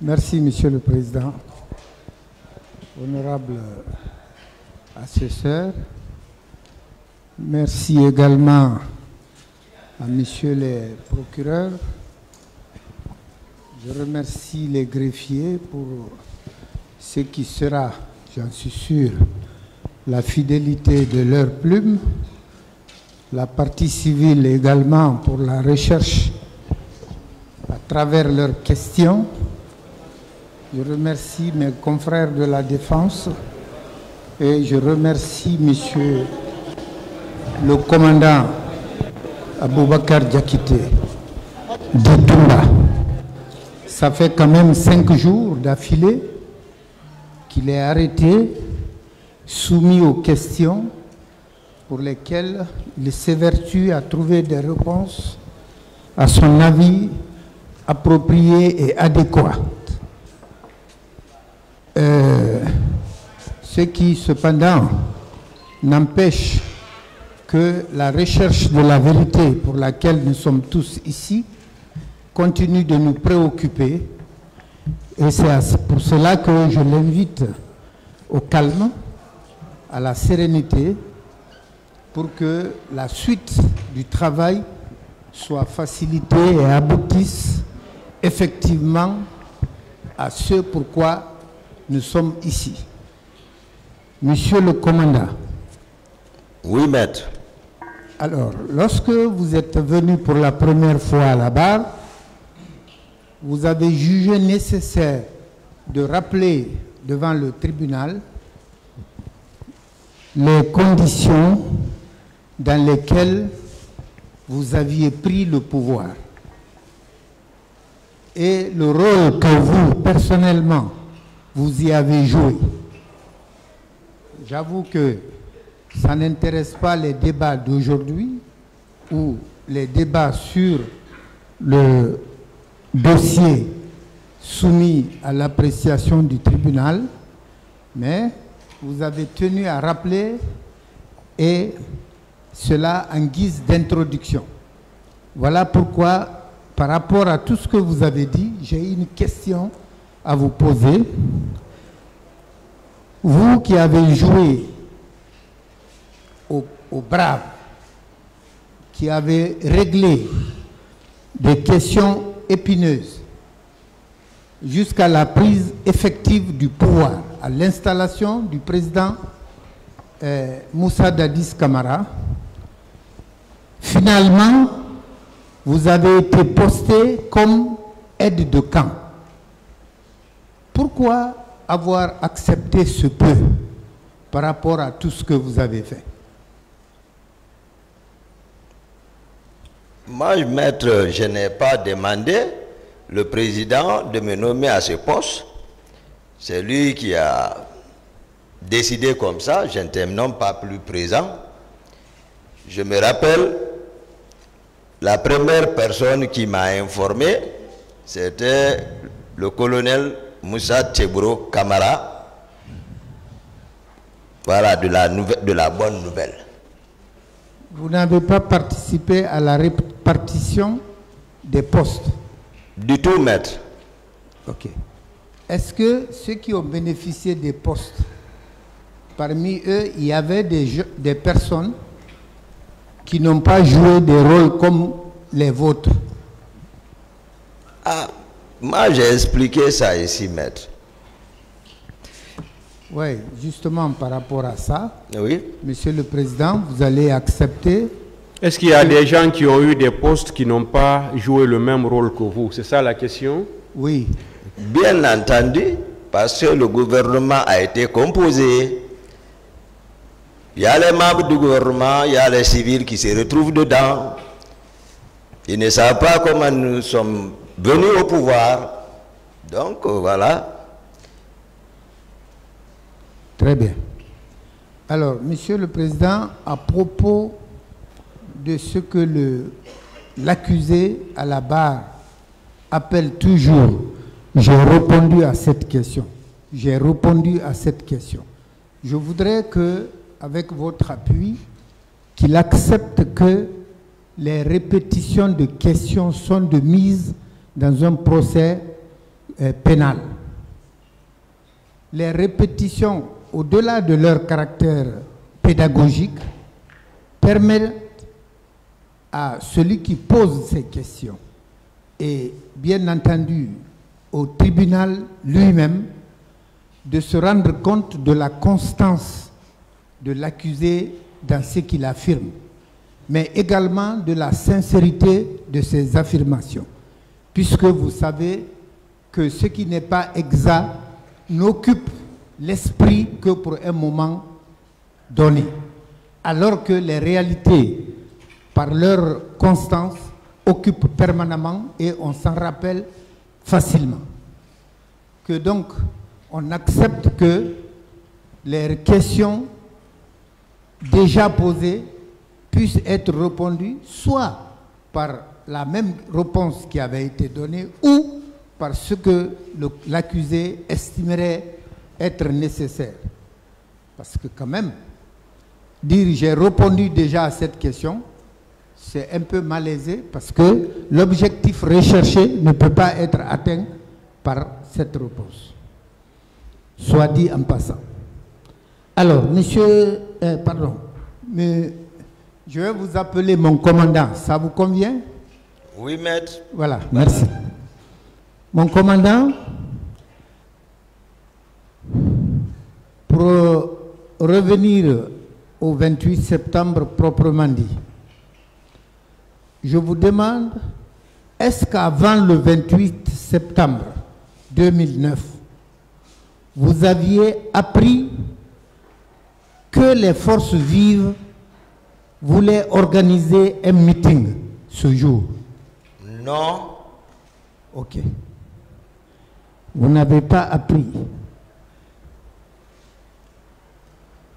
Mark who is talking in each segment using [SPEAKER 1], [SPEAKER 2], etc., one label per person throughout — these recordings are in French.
[SPEAKER 1] Merci, Monsieur le Président. Honorable assesseur, merci également à Messieurs les procureurs. Je remercie les greffiers pour ce qui sera, j'en suis sûr, la fidélité de leur plume, la partie civile également pour la recherche à travers leurs questions. Je remercie mes confrères de la défense et je remercie Monsieur le commandant Aboubakar Diakité de Toumba. Ça fait quand même 5 jours d'affilée qu'il est arrêté, soumis aux questions pour lesquelles il s'évertue à trouver des réponses à son avis appropriées et adéquates. Ce qui cependant n'empêche que la recherche de la vérité pour laquelle nous sommes tous ici continue de nous préoccuper, et c'est pour cela que je l'invite au calme, à la sérénité, pour que la suite du travail soit facilitée et aboutisse effectivement à ce pourquoi nous sommes ici. Monsieur le commandant.
[SPEAKER 2] Oui, maître.
[SPEAKER 1] Alors, lorsque vous êtes venu pour la première fois à la barre, vous avez jugé nécessaire de rappeler devant le tribunal les conditions dans lesquelles vous aviez pris le pouvoir et le rôle que vous, personnellement, vous y avez joué. J'avoue que ça n'intéresse pas les débats d'aujourd'hui ou les débats sur le dossier soumis à l'appréciation du tribunal, mais vous avez tenu à rappeler, et cela en guise d'introduction. Voilà pourquoi, par rapport à tout ce que vous avez dit, j'ai une question à vous poser. Vous qui avez joué au brave, qui avez réglé des questions épineuses jusqu'à la prise effective du pouvoir, à l'installation du président Moussa Dadis Camara, finalement, vous avez été posté comme aide de camp. Pourquoi avoir accepté ce peu par rapport à tout ce que vous avez fait?
[SPEAKER 2] Moi, maître, je n'ai pas demandé le président de me nommer à ce poste. C'est lui qui a décidé comme ça. Je n'étais même pas plus présent. Je me rappelle, la première personne qui m'a informé, c'était le colonel Moussa Tchebro Camara. Voilà, de la bonne nouvelle.
[SPEAKER 1] Vous n'avez pas participé à la répartition des postes?
[SPEAKER 2] Du tout, maître.
[SPEAKER 1] Ok. Est-ce que ceux qui ont bénéficié des postes, parmi eux, il y avait des personnes qui n'ont pas joué des rôles comme les vôtres?
[SPEAKER 2] Ah, moi j'ai expliqué ça ici, maître.
[SPEAKER 1] Oui, justement par rapport à ça,
[SPEAKER 2] oui.
[SPEAKER 1] Monsieur le Président, vous allez accepter...
[SPEAKER 3] Est-ce qu'il y a des gens qui ont eu des postes qui n'ont pas joué le même rôle que vous? C'est ça la question?
[SPEAKER 1] Oui.
[SPEAKER 2] Bien entendu, parce que le gouvernement a été composé. Il y a les membres du gouvernement, il y a les civils qui se retrouvent dedans. Ils ne savent pas comment nous sommes venus au pouvoir. Donc, voilà.
[SPEAKER 1] Très bien. Alors, Monsieur le Président, à propos de ce que l'accusé à la barre appelle toujours, j'ai répondu à cette question. J'ai répondu à cette question. Je voudrais que, avec votre appui, qu'il accepte que les répétitions de questions sont de mise dans un procès pénal. Les répétitions, au-delà de leur caractère pédagogique, permettent à celui qui pose ces questions et bien entendu au tribunal lui-même de se rendre compte de la constance de l'accusé dans ce qu'il affirme, mais également de la sincérité de ses affirmations, puisque vous savez que ce qui n'est pas exact n'occupe l'esprit que pour un moment donné, alors que les réalités, par leur constance, occupent permanemment et on s'en rappelle facilement. Que donc, on accepte que les questions déjà posées puissent être répondues soit par la même réponse qui avait été donnée ou par ce que l'accusé estimerait être nécessaire. Parce que quand même, dire j'ai répondu déjà à cette question, c'est un peu malaisé parce que l'objectif recherché ne peut pas être atteint par cette réponse. Soit dit en passant. Alors, mais je vais vous appeler mon commandant. Ça vous convient?
[SPEAKER 2] Oui, maître.
[SPEAKER 1] Voilà, merci. Mon commandant, pour revenir au 28 septembre proprement dit, je vous demande, est-ce qu'avant le 28 septembre 2009, vous aviez appris que les forces vives voulaient organiser un meeting ce jour?
[SPEAKER 2] Non.
[SPEAKER 1] Ok. Vous n'avez pas appris.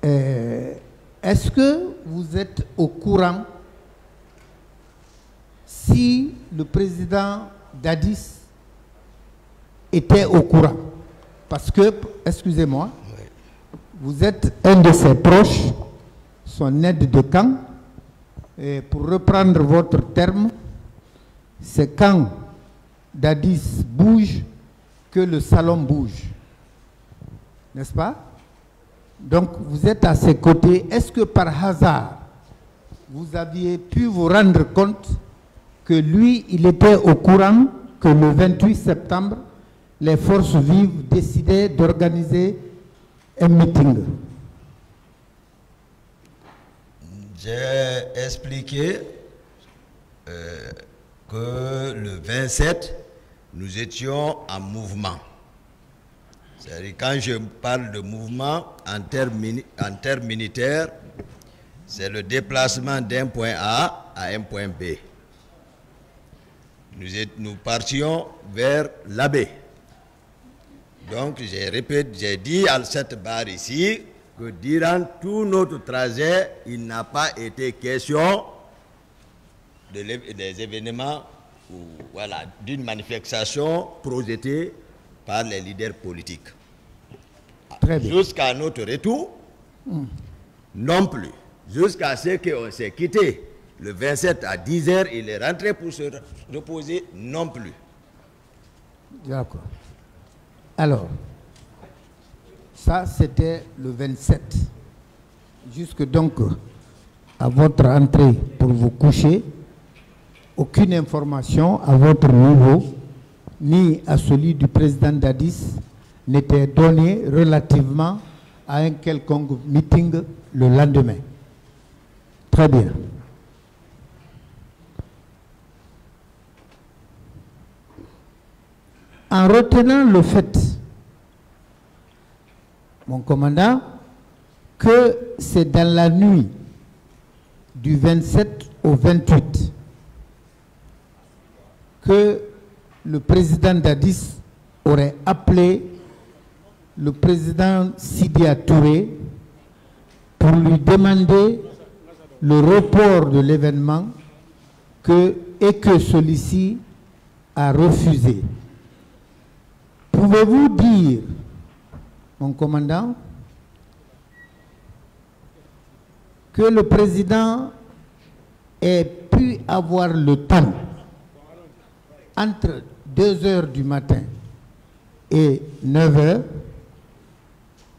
[SPEAKER 1] Est-ce que vous êtes au courant si le président Dadis était au courant? Parce que, excusez-moi, vous êtes un de ses proches, son aide de camp, et pour reprendre votre terme, c'est quand Dadis bouge que le salon bouge. N'est-ce pas? Donc, vous êtes à ses côtés. Est-ce que par hasard, vous aviez pu vous rendre compte que lui, il était au courant que le 28 septembre, les forces vives décidaient d'organiser un meeting?
[SPEAKER 2] J'ai expliqué que le 27, nous étions en mouvement. C'est-à-dire, quand je parle de mouvement en termes militaires, c'est le déplacement d'un point A à un point B. Nous partions vers la baie. Donc, j'ai dit à cette barre ici que durant tout notre trajet, il n'a pas été question des événements ou voilà, d'une manifestation projetée par les leaders politiques. Jusqu'à notre retour, non plus. Jusqu'à ce qu'on s'est quitté le 27 à 10h, il est rentré pour se reposer, non plus.
[SPEAKER 1] D'accord. Alors, ça c'était le 27. Jusque donc à votre entrée pour vous coucher, aucune information à votre niveau, ni à celui du président Dadis, n'était donnée relativement à un quelconque meeting le lendemain. Très bien. En retenant le fait, mon commandant, que c'est dans la nuit du 27 au 28 que le président Dadis aurait appelé le président Sidya Touré pour lui demander le report de l'événement et que celui-ci a refusé. Pouvez-vous dire, mon commandant, que le président ait pu avoir le temps entre 2 heures du matin et 9 heures,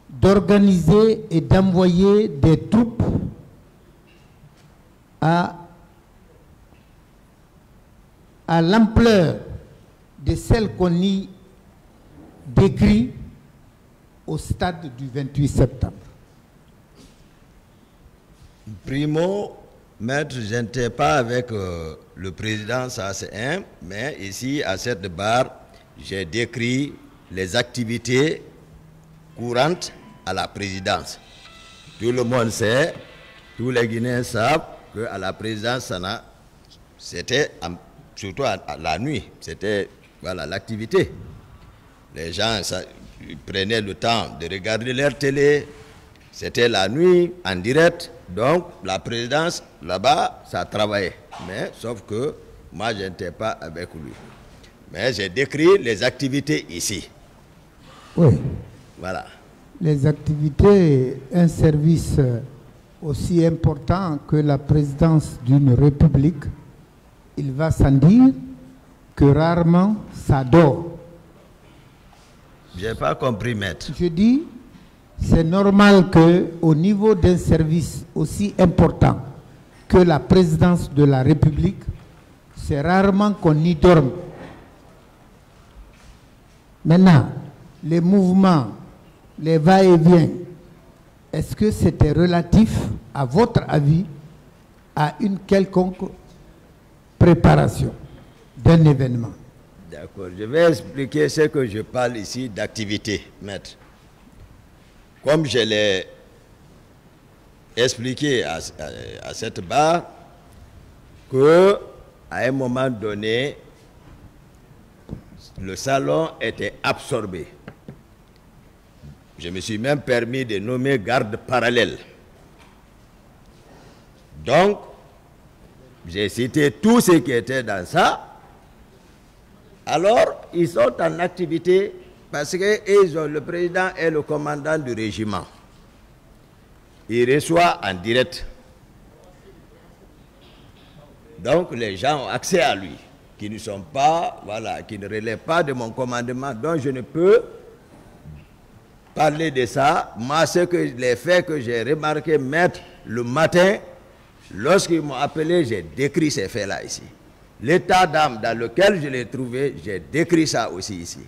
[SPEAKER 1] d'organiser et d'envoyer des troupes à l'ampleur de celle qu'on y décrit au stade du 28 septembre.
[SPEAKER 2] Primo, maître, je n'étais pas avec le président, ça c'est un, mais ici à cette barre, j'ai décrit les activités courantes à la présidence. Tout le monde sait, tous les Guinéens savent qu'à la présidence, c'était surtout à la nuit, c'était voilà, l'activité. Les gens ils prenaient le temps de regarder leur télé, c'était la nuit, en direct, donc la présidence, là-bas, ça travaillait. Mais sauf que moi, je n'étais pas avec lui. Mais j'ai décrit les activités ici.
[SPEAKER 1] Oui.
[SPEAKER 2] Voilà.
[SPEAKER 1] Les activités, un service aussi important que la présidence d'une république, il va sans dire que rarement ça dort.
[SPEAKER 2] Je n'ai pas compris, maître.
[SPEAKER 1] Je dis, c'est normal qu'au niveau d'un service aussi important que la présidence de la République, c'est rarement qu'on y dorme. Maintenant, les mouvements, les va-et-vient, est-ce que c'était relatif, à votre avis, à une quelconque préparation d'un événement?
[SPEAKER 2] D'accord, je vais expliquer ce que je parle ici d'activité, maître. Comme je l'ai expliqué à cette barre, qu'à un moment donné, le salon était absorbé. Je me suis même permis de nommer garde parallèle. Donc, j'ai cité tout ce qui était dans ça. Alors, ils sont en activité parce que le président est le commandant du régiment. Il reçoit en direct. Donc, les gens ont accès à lui, qui ne sont pas, voilà, qui ne relèvent pas de mon commandement. Donc, je ne peux parler de ça. Moi, les faits que j'ai remarqué mettre le matin, lorsqu'ils m'ont appelé, j'ai décrit ces faits-là ici. L'état d'âme dans lequel je l'ai trouvé, j'ai décrit ça aussi ici.